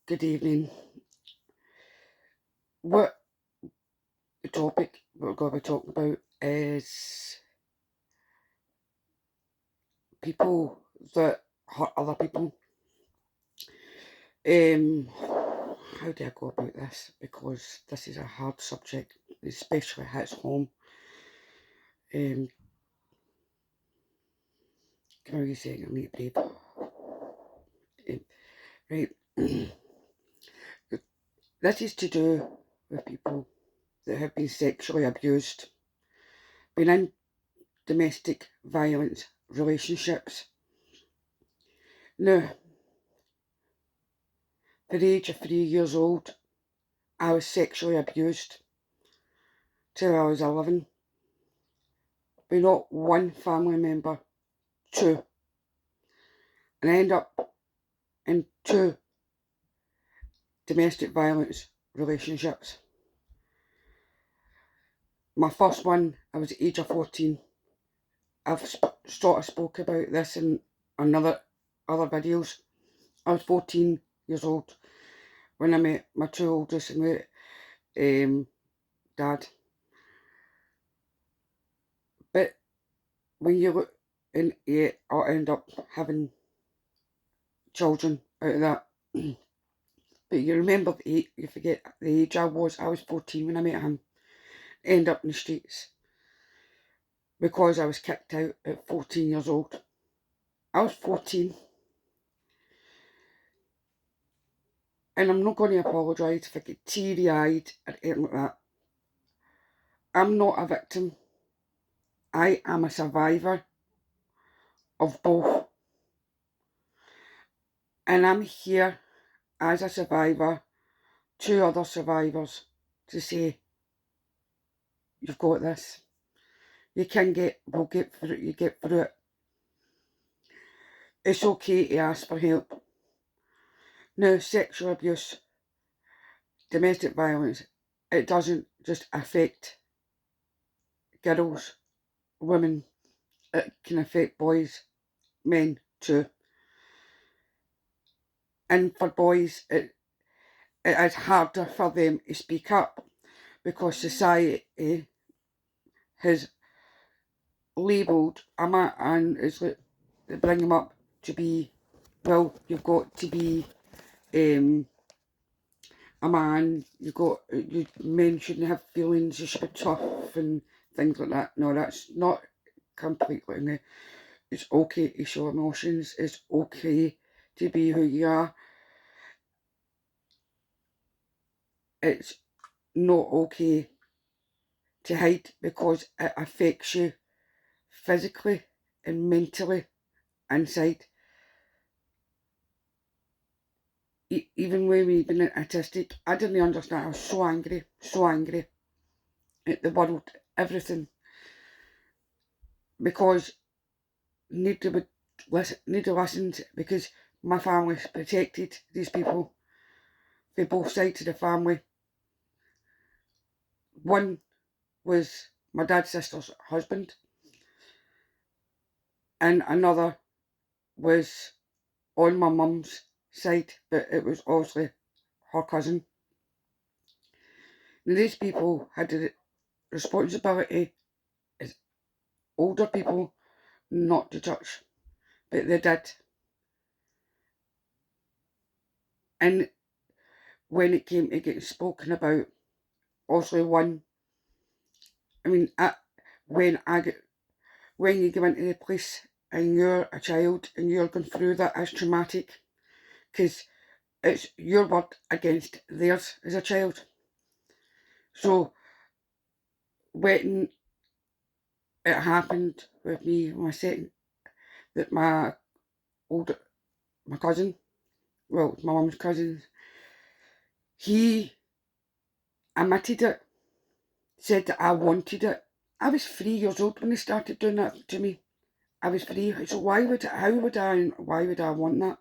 Good evening. What the topic we're going to be talking about is people that hurt other people. How do I go about this? Because this is a hard subject, especially hits home. Um, Give me a second, I need to breathe. Right. This is to do with people that have been sexually abused, been in domestic violence relationships. Now, at the age of 3 years old, I was sexually abused till I was 11 by not one family member, two. And I ended up in two domestic violence relationships. My first one, I was at the age of 14. I've sort of spoke about this in other videos. I was 14 years old when I met my two oldest and my dad. But when you look, and yeah, I end up having children out of that. But you remember you forget the age I was. I was 14 when I met him. End up in the streets because I was kicked out at 14 years old. I was 14, and I'm not going to apologise if I get teary-eyed or anything like that. I'm not a victim. I am a survivor of both. And I'm here as a survivor to other survivors to say, you've got this. We'll get through it, you get through it. It's okay to ask for help. Now, sexual abuse, domestic violence, it doesn't just affect girls, women, it can affect boys, men too. And for boys, it is harder for them to speak up because society has labelled a man, and it's like they bring him up to be, well, you've got to be a man, men shouldn't have feelings, you should be tough and things like that. No, that's not completely no. It's okay to show emotions, it's okay to be who you are. It's not okay to hide because it affects you physically and mentally inside. Even when we've been autistic, I didn't understand. I was so angry at the world, everything, because nobody listened, because my family protected these people for both sides of the family. One was my dad's sister's husband, and another was on my mum's side, but it was obviously her cousin. Now, these people had the responsibility as older people not to touch, but they did. And when it came to getting spoken about, obviously when when you go into the police and you're a child and you're going through that, as traumatic, because it's your word against theirs as a child. So when it happened with me, that my cousin, well, my mum's cousin, he admitted it, said that I wanted it. I was 3 years old when he started doing that to me. I was 3, so why would I want that?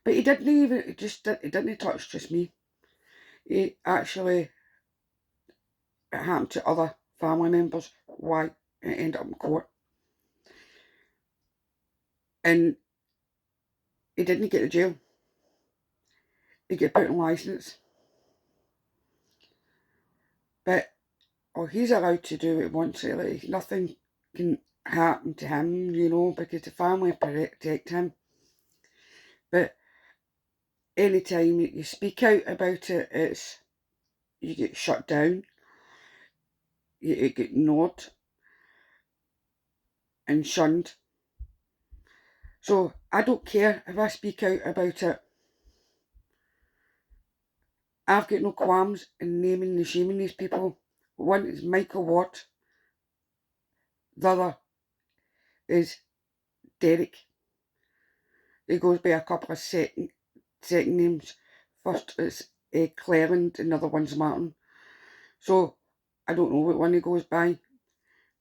But he didn't even, he didn't touch just me. He actually, it happened to other family members. Why? It ended up in court. And he didn't get to jail. he get put on licence. But he's allowed to do what he wants. Like, nothing can happen to him, you know, because the family protect him. But anytime you speak out about it, you get shut down, you get ignored and shunned. So I don't care if I speak out about it. I've got no qualms in naming and shaming these people. One is Michael Ward, the other is Derek. He goes by a couple of second names. First is Cleland and the other one's Martin. So I don't know what one he goes by.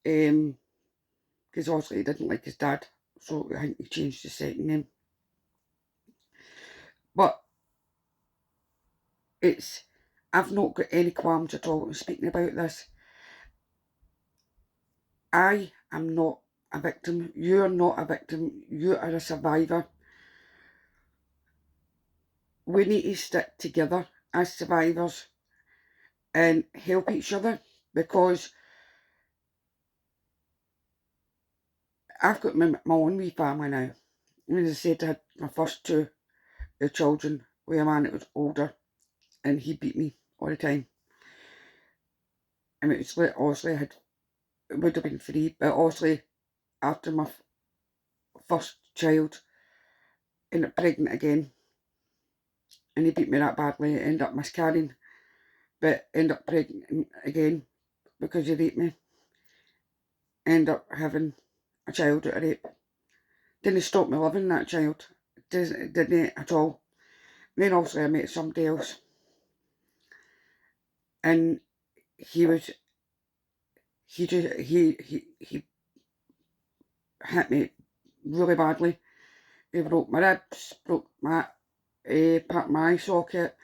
Because obviously he didn't like his dad, so I think he changed his second name. But I've not got any qualms at all in speaking about this. I am not a victim. You're not a victim. You are a survivor. We need to stick together as survivors and help each other, because I've got my own wee family now. As I said, I had my first two children with a man that was older, and he beat me all the time. I mean, it's like, obviously it would have been free, but obviously after my first child, I ended up pregnant again, and he beat me that badly. I ended up miscarrying, but ended up pregnant again because he raped me. Ended up having a child out of rape. Didn't stop me loving that child. Didn't at all. Then obviously I met somebody else, and he hit me really badly. He broke my ribs, broke my part of my eye socket.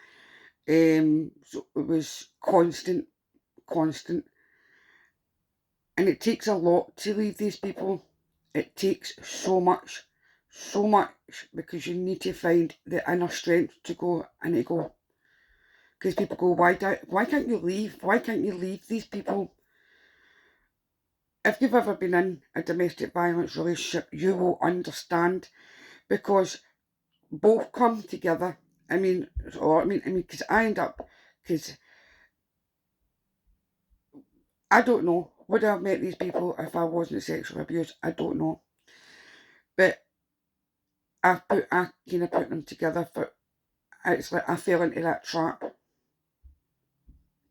So it was constant, and it takes a lot to leave these people. It takes so much, because you need to find the inner strength to go and go. Because people go, why can't you leave? Why can't you leave these people? If you've ever been in a domestic violence relationship, you will understand, because both come together. Because I end up, because I don't know, would I have met these people if I wasn't sexually abused? I don't know. But I kind of put them together for, it's like I fell into that trap.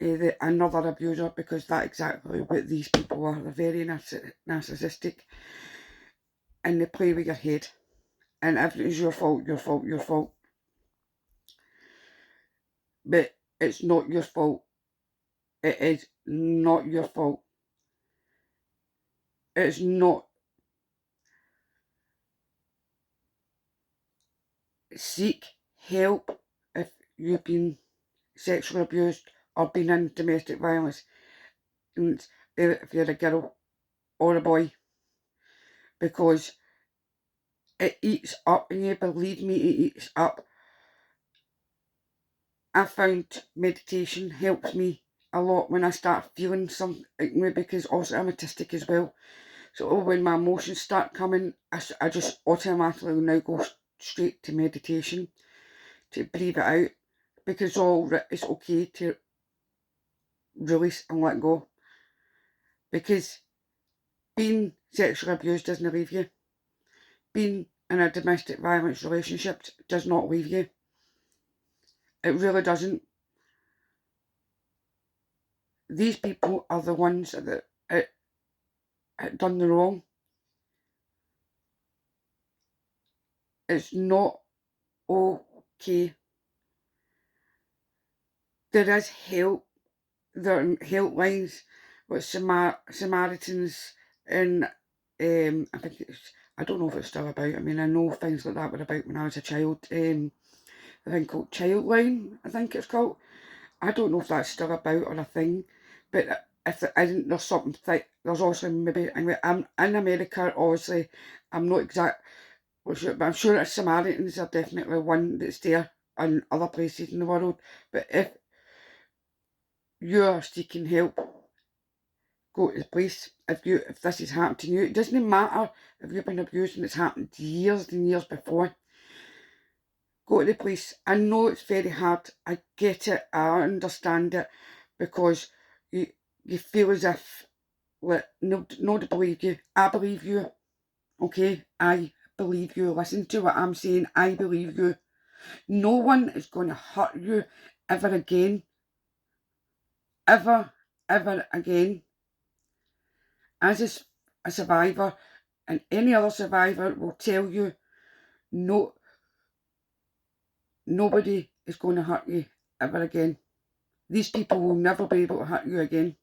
Another abuser, because that's exactly what these people are. They're very narcissistic, and they play with your head, and everything's your fault. But it's not your fault. It is not your fault. It's not. Seek help if you've been sexually abused or been in domestic violence, and if you're a girl or a boy, because it eats up, and you believe me, it eats up. I found meditation helps me a lot when I start feeling something, because also I'm autistic as well. So when my emotions start coming, I just automatically now go straight to meditation to breathe it out, because it's okay to release and let go. Because being sexually abused doesn't leave you. Being in a domestic violence relationship does not leave you. It really doesn't. These people are the ones that done the wrong. It's not okay. There is help. There are helplines with Samaritans, and I don't know if it's still about. I mean, I know things like that were about when I was a child. I think called Childline, I think it's called. I don't know if that's still about or a thing, but if it isn't, there's something there's also maybe, anyway, I'm in America, obviously. I'm not exact, but I'm sure that Samaritans are definitely one that's there in other places in the world. But if you are seeking help, go to the police. If this has happened to you, it doesn't matter if you've been abused and it's happened years and years before. Go to the police. I know it's very hard. I get it. I understand it, because you feel as if, like, nobody believe you. I believe you. Okay, I believe you. Listen to what I'm saying. I believe you. No one is going to hurt you ever again. Ever again. As a survivor, and any other survivor will tell you, no, nobody is going to hurt you ever again. These people will never be able to hurt you again.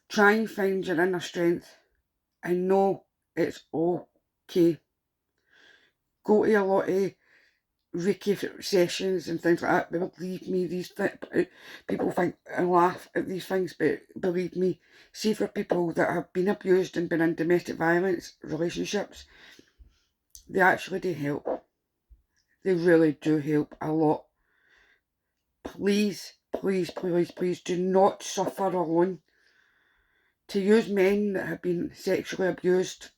Try and find your inner strength and know it's okay. Go to a lot of Reiki sessions and things like that. But believe me, people think and laugh at these things, but believe me, see, for people that have been abused and been in domestic violence relationships, they actually do help. They really do help a lot. Please, please, please, please do not suffer alone. To use men that have been sexually abused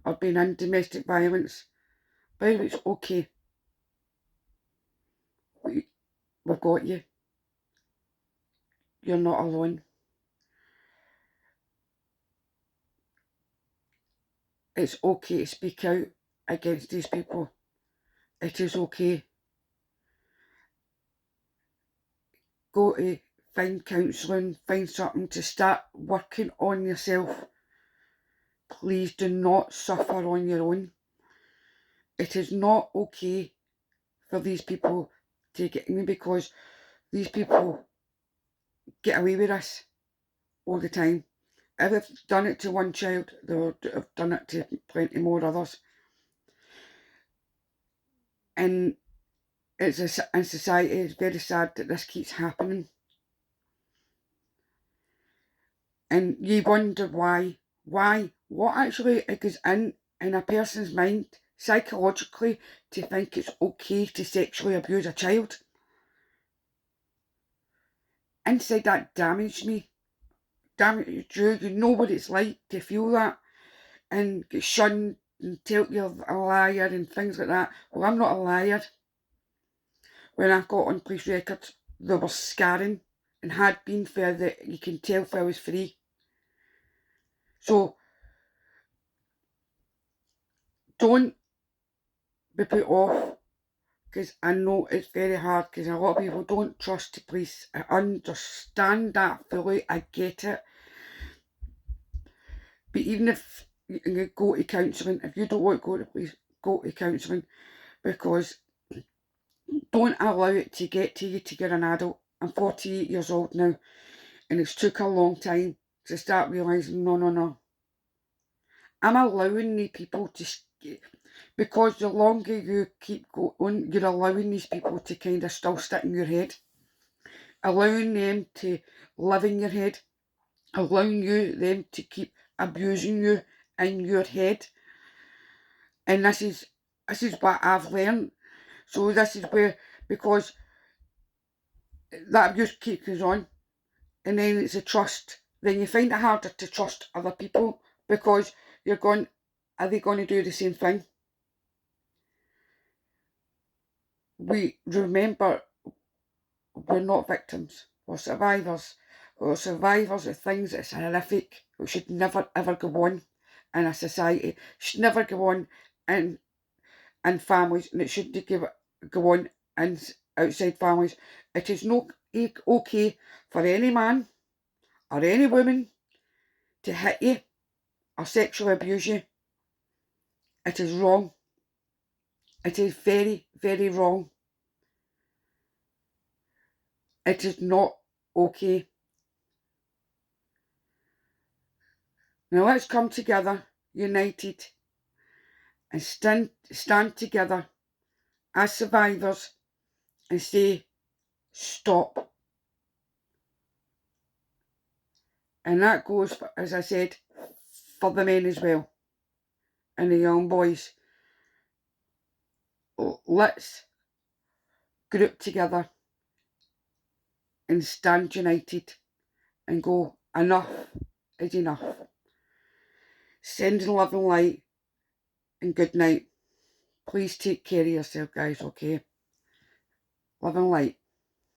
or been in domestic violence, by the way, it's okay. We've got you. You're not alone. It's okay to speak out against these people. It is okay. Go to find counselling, find something to start working on yourself. Please do not suffer on your own. It is not okay for these people to get me, because these people get away with this all the time. If they've done it to one child, they'll have done it to plenty more others. And in society, it's very sad that this keeps happening. And you wonder why, what actually goes in a person's mind psychologically to think it's okay to sexually abuse a child. Inside, that damaged me. Damaged you. You know what it's like to feel that and get shunned and tell you're a liar and things like that. Well, I'm not a liar. When I got on police records, they were scarring and had been for that, you can tell if I was free. So don't be put off, because I know it's very hard, because a lot of people don't trust the police. I understand that fully. I get it. But even if you can go to counselling, if you don't want to go to police, go to counselling, because don't allow it to get to you till you're an adult. I'm 48 years old now, and it's took a long time to start realising, no. I'm allowing the people to, because the longer you keep going, you're allowing these people to kind of still stick in your head, allowing them to live in your head, allowing them to keep abusing you in your head. And this is what I've learned. So this is where, because that abuse keeps on, and then it's a trust. Then you find it harder to trust other people, because you're going, are they going to do the same thing? We remember, we're not victims. We're survivors. We're survivors of things that's horrific. We should never ever go on in a society. It should never go on in families, and it shouldn't go on in outside families. It is not okay for any man or any woman to hit you or sexually abuse you. It is wrong. It is very, very wrong. It is not okay. Now let's come together, united, and stand together as survivors and say, stop. And that goes, as I said, for the men as well, and the young boys. Let's group together and stand united and go, enough is enough. Sending love and light and good night. Please take care of yourself, guys, okay? Love and light.